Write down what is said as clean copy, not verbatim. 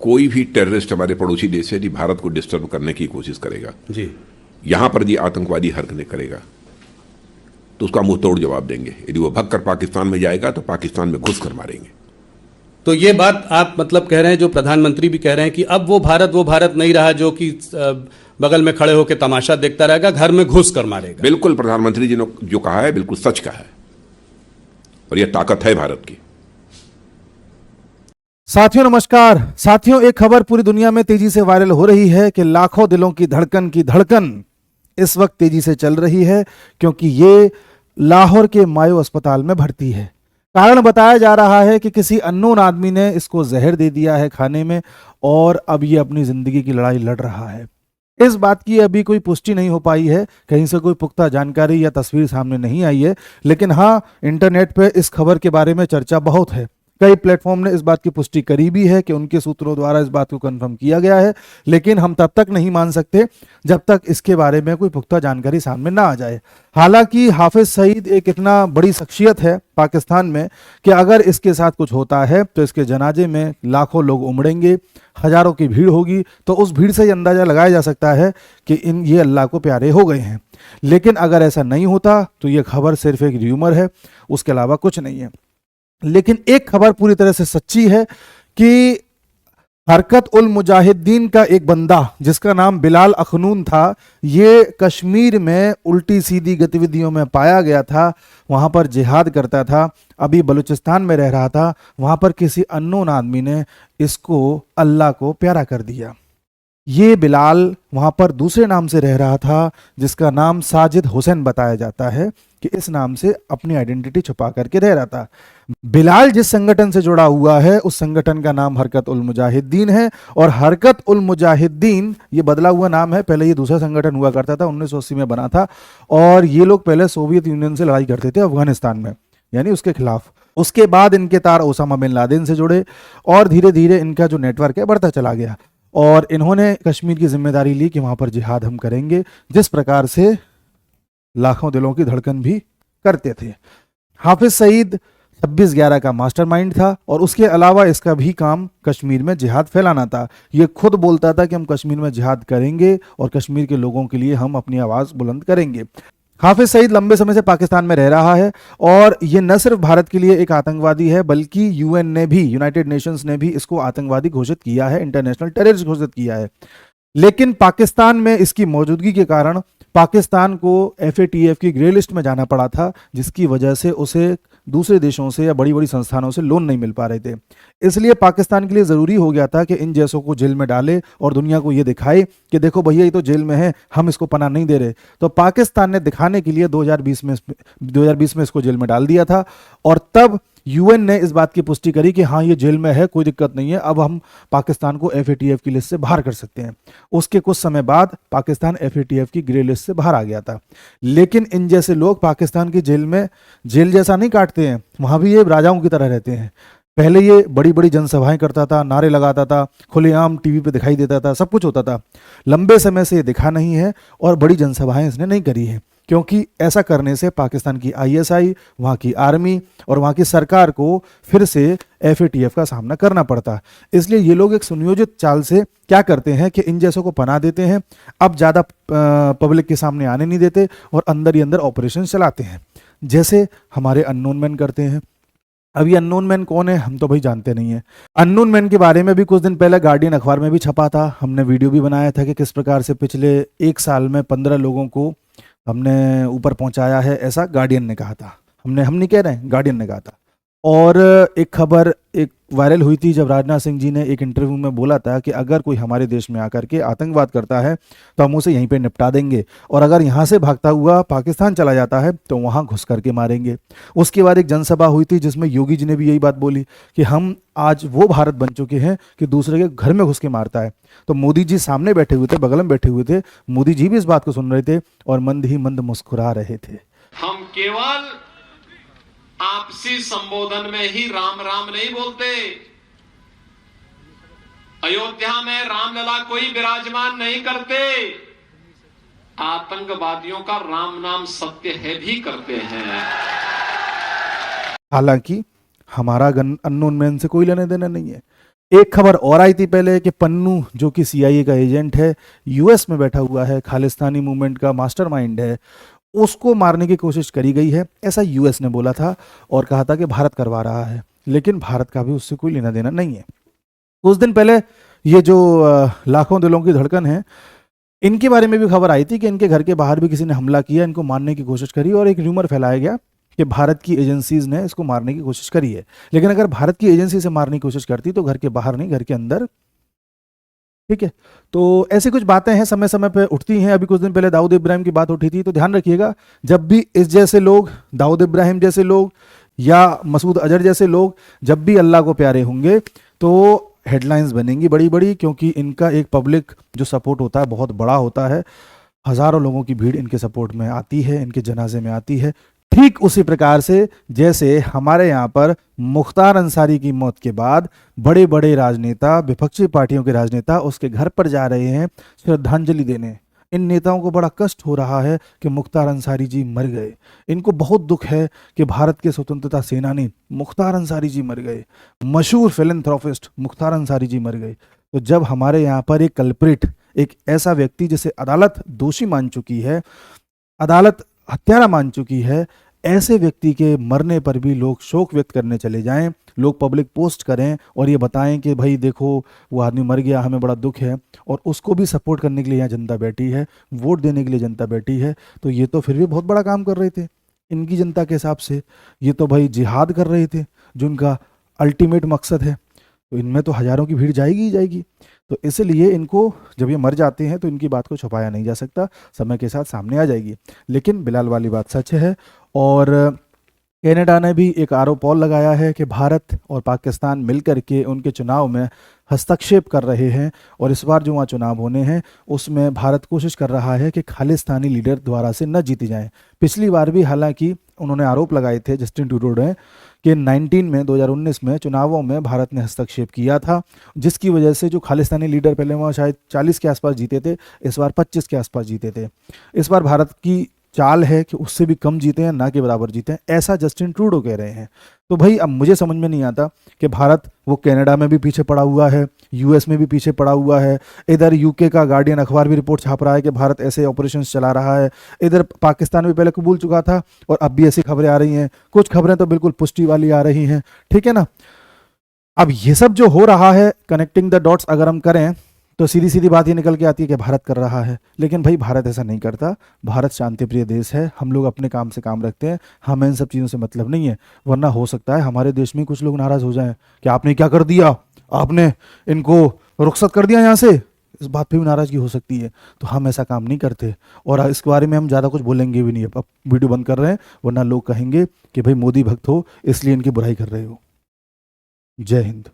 कोई भी टेररिस्ट हमारे पड़ोसी देश से यदि भारत को डिस्टर्ब करने की कोशिश करेगा जी, यहां पर यदि आतंकवादी हरकतें करेगा तो उसका मुंह तोड़ जवाब देंगे। यदि वो भगकर पाकिस्तान में जाएगा तो पाकिस्तान में घुस कर मारेंगे। तो ये बात आप मतलब कह रहे हैं, जो प्रधानमंत्री भी कह रहे हैं कि अब वो भारत नहीं रहा जो कि बगल में खड़े होकर तमाशा देखता रहेगा, घर में घुस कर मारेगा। बिल्कुल, प्रधानमंत्री जी ने जो कहा है बिल्कुल सच कहा है और यह ताकत है भारत की। साथियों नमस्कार। साथियों, एक खबर पूरी दुनिया में तेजी से वायरल हो रही है कि लाखों दिलों की धड़कन इस वक्त तेजी से चल रही है, क्योंकि ये लाहौर के मायो अस्पताल में भर्ती है। कारण बताया जा रहा है कि किसी अननोन आदमी ने इसको जहर दे दिया है खाने में और अब ये अपनी जिंदगी की लड़ाई लड़ रहा है। इस बात की अभी कोई पुष्टि नहीं हो पाई है, कहीं से कोई पुख्ता जानकारी या तस्वीर सामने नहीं आई है, लेकिन हाँ, इंटरनेट पे इस खबर के बारे में चर्चा बहुत है। कई प्लेटफॉर्म ने इस बात की पुष्टि करी भी है कि उनके सूत्रों द्वारा इस बात को कंफर्म किया गया है, लेकिन हम तब तक नहीं मान सकते जब तक इसके बारे में कोई पुख्ता जानकारी सामने ना आ जाए। हालांकि हाफिज सईद एक इतना बड़ी शख्सियत है पाकिस्तान में कि अगर इसके साथ कुछ होता है तो इसके जनाजे में लाखों लोग उमड़ेंगे, हजारों की भीड़ होगी। तो उस भीड़ से अंदाजा लगाया जा सकता है कि ये अल्लाह को प्यारे हो गए हैं। लेकिन अगर ऐसा नहीं होता तो ये खबर सिर्फ एक र्यूमर है, उसके अलावा कुछ नहीं है। लेकिन एक खबर पूरी तरह से सच्ची है कि हरकत उल मुजाहिदीन का एक बंदा जिसका नाम बिलाल अखनून था, ये कश्मीर में उल्टी सीधी गतिविधियों में पाया गया था। वहाँ पर जिहाद करता था, अभी बलूचिस्तान में रह रहा था। वहाँ पर किसी अननोन आदमी ने इसको अल्लाह को प्यारा कर दिया। ये बिलाल वहाँ पर दूसरे नाम से रह रहा था जिसका नाम साजिद हुसैन बताया जाता है कि इस नाम से अपनी आइडेंटिटी छुपा करके रह रहा था। बिलाल जिस संगठन से जुड़ा हुआ है उस संगठन का नाम हरकत उल मुजाहिदीन है, और हरकत उल मुजाहिदीन ये बदला हुआ नाम है। पहले ये दूसरा संगठन हुआ करता था, 1980 में बना था, और ये लोग पहले सोवियत यूनियन से लड़ाई करते थे अफगानिस्तान में, यानी उसके खिलाफ। उसके बाद इनके तार ओसामा बिन लादेन से जुड़े और धीरे धीरे इनका जो नेटवर्क है बढ़ता चला गया, और इन्होंने कश्मीर की जिम्मेदारी ली कि वहाँ पर जिहाद हम करेंगे, जिस प्रकार से लाखों दिलों की धड़कन भी करते थे। हाफिज सईद 26/11 का मास्टरमाइंड था, और उसके अलावा इसका भी काम कश्मीर में जिहाद फैलाना था। ये खुद बोलता था कि हम कश्मीर में जिहाद करेंगे और कश्मीर के लोगों के लिए हम अपनी आवाज़ बुलंद करेंगे। हाफिज सईद लंबे समय से पाकिस्तान में रह रहा है, और ये न सिर्फ भारत के लिए एक आतंकवादी है बल्कि यूएन ने भी, यूनाइटेड नेशंस ने भी इसको आतंकवादी घोषित किया है, इंटरनेशनल टेररिस्ट घोषित किया है। लेकिन पाकिस्तान में इसकी मौजूदगी के कारण पाकिस्तान को FATF की ग्रे लिस्ट में जाना पड़ा था, जिसकी वजह से उसे दूसरे देशों से या बड़ी बड़ी संस्थानों से लोन नहीं मिल पा रहे थे। इसलिए पाकिस्तान के लिए ज़रूरी हो गया था कि इन जैसों को जेल में डाले और दुनिया को ये दिखाए कि देखो भैया ये तो जेल में है, हम इसको पनाह नहीं दे रहे। तो पाकिस्तान ने दिखाने के लिए 2020 में इसको जेल में डाल दिया था, और तब यूएन ने इस बात की पुष्टि करी कि हाँ ये जेल में है, कोई दिक्कत नहीं है, अब हम पाकिस्तान को FATF की लिस्ट से बाहर कर सकते हैं। उसके कुछ समय बाद पाकिस्तान FATF की ग्रे लिस्ट से बाहर आ गया था। लेकिन इन जैसे लोग पाकिस्तान की जेल में जेल जैसा नहीं काटते हैं, वहाँ भी ये राजाओं की तरह रहते हैं। पहले ये बड़ी बड़ी जनसभाएं करता था, नारे लगाता था, खुलेआम टीवी पे दिखाई देता था, सब कुछ होता था। लंबे समय से ये दिखा नहीं है और बड़ी जनसभाएं इसने नहीं करी है, क्योंकि ऐसा करने से पाकिस्तान की ISI, वहाँ की आर्मी और वहाँ की सरकार को फिर से FATF का सामना करना पड़ता। इसलिए ये लोग एक सुनियोजित चाल से क्या करते हैं कि इन जैसों को पनाह देते हैं, अब ज़्यादा पब्लिक के सामने आने नहीं देते और अंदर ही अंदर ऑपरेशन चलाते हैं, जैसे हमारे अननोन मैन करते हैं। अब ये अननोन मैन कौन है हम तो भाई जानते नहीं है। अननोन मैन के बारे में भी कुछ दिन पहले गार्डियन अखबार में भी छपा था, हमने वीडियो भी बनाया था कि किस प्रकार से पिछले 1 साल में 15 लोगों को हमने ऊपर पहुंचाया है, ऐसा गार्डियन ने कहा था। हम नहीं कह रहे हैं, गार्डियन ने कहा था। और एक खबर एक वायरल हुई थी जब राजनाथ सिंह जी ने एक इंटरव्यू में बोला था कि अगर कोई हमारे देश में आकर के आतंकवाद करता है तो हम उसे यहीं पे निपटा देंगे, और अगर यहाँ से भागता हुआ पाकिस्तान चला जाता है तो वहाँ घुस करके मारेंगे। उसके बाद एक जनसभा हुई थी जिसमें योगी जी ने भी यही बात बोली कि हम आज वो भारत बन चुके हैं कि दूसरे के घर में घुस के मारता है। तो मोदी जी सामने बैठे हुए थे, बगल में बैठे हुए थे, मोदी जी भी इस बात को सुन रहे थे और मंद ही मंद मुस्कुरा रहे थे। हम केवल आपसी संबोधन में ही राम राम नहीं बोलते। अयोध्या में रामलला कोई विराजमान नहीं करते, आतंकवादियों का राम नाम सत्य है भी करते हैं। हालांकि हमारा अननोन मैन से कोई लेने देना नहीं है। एक खबर और आई थी पहले कि पन्नू जो कि सीआईए का एजेंट है, यूएस में बैठा हुआ है, खालिस्तानी मूवमेंट का मास्टरमाइंड है, उसको मारने की कोशिश करी गई है, ऐसा यूएस ने बोला था और कहा था कि भारत करवा रहा है, लेकिन भारत का भी उससे कोई लेना देना नहीं है। कुछ दिन पहले ये जो लाखों दिलों की धड़कन है, इनके बारे में भी खबर आई थी कि इनके घर के बाहर भी किसी ने हमला किया, इनको मारने की कोशिश करी और एक र्यूमर फैलाया गया कि भारत की एजेंसीज ने इसको मारने की कोशिश करी है। लेकिन अगर भारत की एजेंसी से मारने की कोशिश करती तो घर के बाहर नहीं, घर के अंदर। ठीक है, तो ऐसी कुछ बातें हैं, समय समय पे उठती हैं। अभी कुछ दिन पहले दाऊद इब्राहिम की बात उठी थी, तो ध्यान रखिएगा, जब भी इस जैसे लोग, दाऊद इब्राहिम जैसे लोग या मसूद अजहर जैसे लोग जब भी अल्लाह को प्यारे होंगे तो हेडलाइंस बनेंगी बड़ी बड़ी, क्योंकि इनका एक पब्लिक जो सपोर्ट होता है बहुत बड़ा होता है। हजारों लोगों की भीड़ इनके सपोर्ट में आती है, इनके जनाजे में आती है। ठीक उसी प्रकार से जैसे हमारे यहाँ पर मुख्तार अंसारी की मौत के बाद बड़े बड़े राजनेता, विपक्षी पार्टियों के राजनेता उसके घर पर जा रहे हैं श्रद्धांजलि देने। इन नेताओं को बड़ा कष्ट हो रहा है कि मुख्तार अंसारी जी मर गए। इनको बहुत दुख है कि भारत के स्वतंत्रता सेनानी मुख्तार अंसारी जी मर गए, मशहूर फिलैंथ्रोपिस्ट मुख्तार अंसारी जी मर गए। तो जब हमारे यहाँ पर एक कल्प्रिट, एक ऐसा व्यक्ति जिसे अदालत दोषी मान चुकी है, अदालत हत्यारा मान चुकी है, ऐसे व्यक्ति के मरने पर भी लोग शोक व्यक्त करने चले जाएं, लोग पब्लिक पोस्ट करें और ये बताएं कि भाई देखो वो आदमी मर गया, हमें बड़ा दुख है, और उसको भी सपोर्ट करने के लिए यहाँ जनता बैठी है, वोट देने के लिए जनता बैठी है। तो ये तो फिर भी बहुत बड़ा काम कर रहे थे इनकी जनता के हिसाब से। ये तो भाई जिहाद कर रहे थे जो उनका अल्टीमेट मकसद है। तो इनमें तो हजारों की भीड़ जाएगी ही जाएगी। तो इसलिए इनको जब ये मर जाते हैं तो इनकी बात को छुपाया नहीं जा सकता, समय के साथ सामने आ जाएगी। लेकिन बिलाल वाली बात सच है। और कनाडा ने भी एक आरोप और लगाया है कि भारत और पाकिस्तान मिलकर के उनके चुनाव में हस्तक्षेप कर रहे हैं, और इस बार जो वहाँ चुनाव होने हैं उसमें भारत कोशिश कर रहा है कि खालिस्तानी लीडर द्वारा से न जीती जाएं। पिछली बार भी हालांकि उन्होंने आरोप लगाए थे जस्टिन ट्रूडो ने कि 2019 में चुनावों में भारत ने हस्तक्षेप किया था, जिसकी वजह से जो खालिस्तानी लीडर पहले वहाँ शायद 40 के आसपास जीते थे, इस बार 25 के आसपास जीते थे। इस बार भारत की चाल है कि उससे भी कम जीते हैं, ना के बराबर जीते हैं, ऐसा जस्टिन ट्रूडो कह रहे हैं। तो भाई अब मुझे समझ में नहीं आता कि भारत वो कनाडा में भी पीछे पड़ा हुआ है, यूएस में भी पीछे पड़ा हुआ है, इधर यूके का गार्डियन अखबार भी रिपोर्ट छाप रहा है कि भारत ऐसे ऑपरेशंस चला रहा है, इधर पाकिस्तान भी पहले कबूल चुका था और अब भी ऐसी खबरें आ रही हैं, कुछ खबरें तो बिल्कुल पुष्टि वाली आ रही हैं। ठीक है ना। अब ये सब जो हो रहा है, कनेक्टिंग द डॉट्स अगर हम करें तो सीधी सीधी बात ये निकल के आती है कि भारत कर रहा है। लेकिन भाई भारत ऐसा नहीं करता। भारत शांति प्रिय देश है, हम लोग अपने काम से काम रखते हैं, हमें इन सब चीज़ों से मतलब नहीं है। वरना हो सकता है हमारे देश में कुछ लोग नाराज़ हो जाएं कि आपने क्या कर दिया, आपने इनको रुखसत कर दिया यहाँ से, इस बात पे भी नाराज़गी हो सकती है। तो हम ऐसा काम नहीं करते और इसके बारे में हम ज़्यादा कुछ बोलेंगे भी नहीं। अब वीडियो बंद कर रहे हैं, वरना लोग कहेंगे कि भाई मोदी भक्त हो इसलिए इनकी बुराई कर रहे हो। जय हिंद।